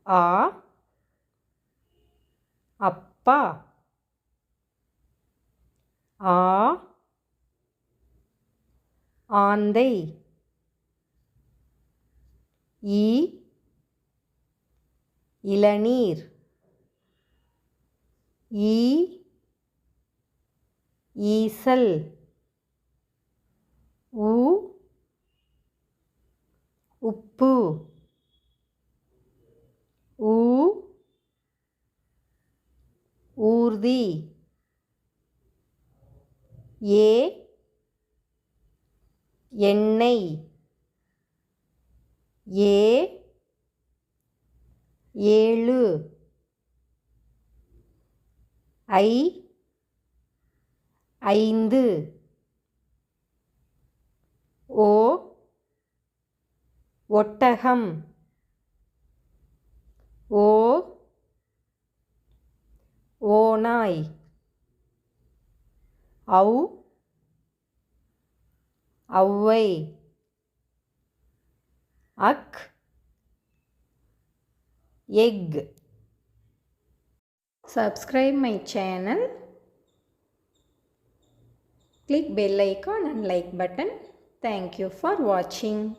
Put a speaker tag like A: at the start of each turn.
A: ஆ அப்பா. ஆ ஆந்தை. ஈ இளநீர். ஈ ஈசல். உ உப்பு. ஊ ஊர்தி. ஏ எண்ணெய். ஏ ஏழு. ஐ ஐந்து. ஓ ஒட்டகம். ஓ ஓநாய். ஔ ஔவை. அக் egg. Subscribe my channel. Click bell icon and like button. Thank you for watching.